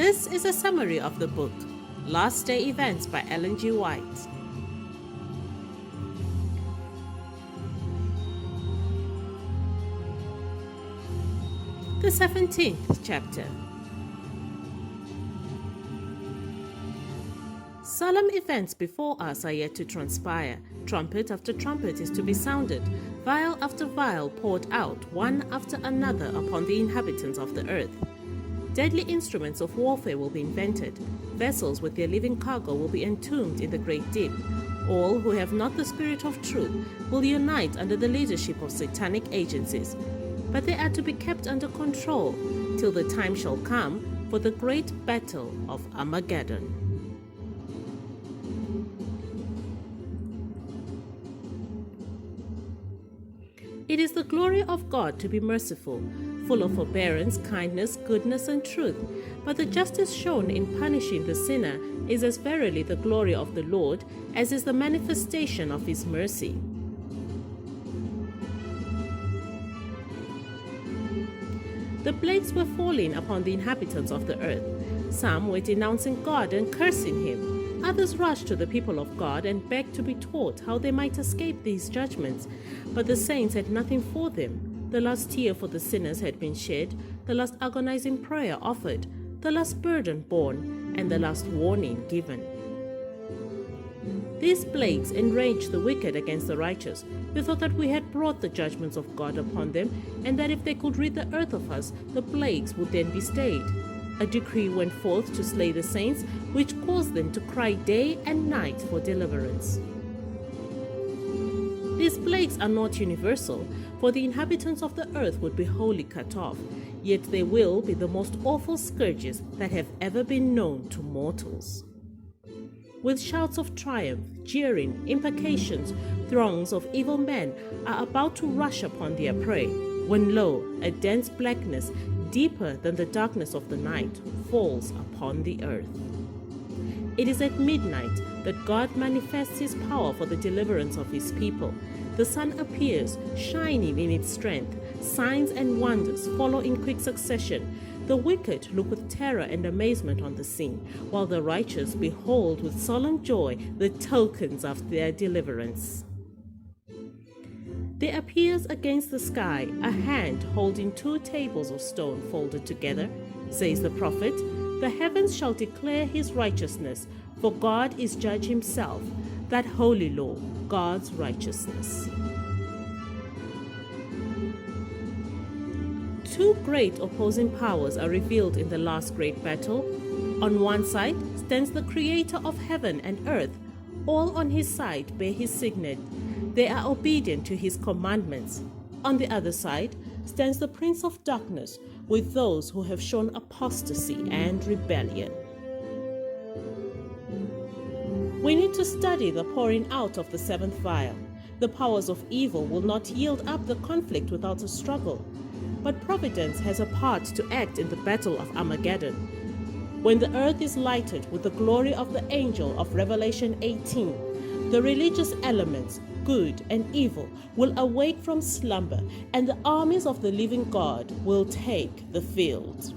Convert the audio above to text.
This is a summary of the book, Last Day Events by Ellen G. White. The 17th chapter. Solemn events before us are yet to transpire. Trumpet after trumpet is to be sounded, vial after vial poured out, one after another, upon the inhabitants of the earth. Deadly instruments of warfare will be invented. Vessels with their living cargo will be entombed in the great deep. All who have not the spirit of truth will unite under the leadership of satanic agencies. But they are to be kept under control till the time shall come for the great battle of Armageddon. It is the glory of God to be merciful, full of forbearance, kindness, goodness, and truth. But the justice shown in punishing the sinner is as verily the glory of the Lord as is the manifestation of his mercy. The plagues were falling upon the inhabitants of the earth. Some were denouncing God and cursing him. Others rushed to the people of God and begged to be taught how they might escape these judgments. But the saints had nothing for them. The last tear for the sinners had been shed, the last agonizing prayer offered, the last burden borne, and the last warning given. These plagues enraged the wicked against the righteous. They thought that we had brought the judgments of God upon them, and that if they could rid the earth of us, the plagues would then be stayed. A decree went forth to slay the saints, which caused them to cry day and night for deliverance. These plagues are not universal, for the inhabitants of the earth would be wholly cut off, yet they will be the most awful scourges that have ever been known to mortals. With shouts of triumph, jeering, imprecations, throngs of evil men are about to rush upon their prey, when lo, a dense blackness, deeper than the darkness of the night, falls upon the earth. It is at midnight that God manifests his power for the deliverance of his people. The sun appears, shining in its strength. Signs and wonders follow in quick succession. The wicked look with terror and amazement on the scene, while the righteous behold with solemn joy the tokens of their deliverance. There appears against the sky a hand holding 2 tables of stone folded together. Says the prophet, "The heavens shall declare his righteousness, for God is judge himself, that holy law, God's righteousness." 2 great opposing powers are revealed in the last great battle. On one side stands the creator of heaven and earth. All on his side bear his signet. They are obedient to his commandments. On the other side stands the prince of darkness with those who have shown apostasy and rebellion. We need to study the pouring out of the 7th vial. The powers of evil will not yield up the conflict without a struggle. But providence has a part to act in the battle of Armageddon. When the earth is lighted with the glory of the angel of Revelation 18, the religious elements, good and evil, will awake from slumber, and the armies of the living God will take the field.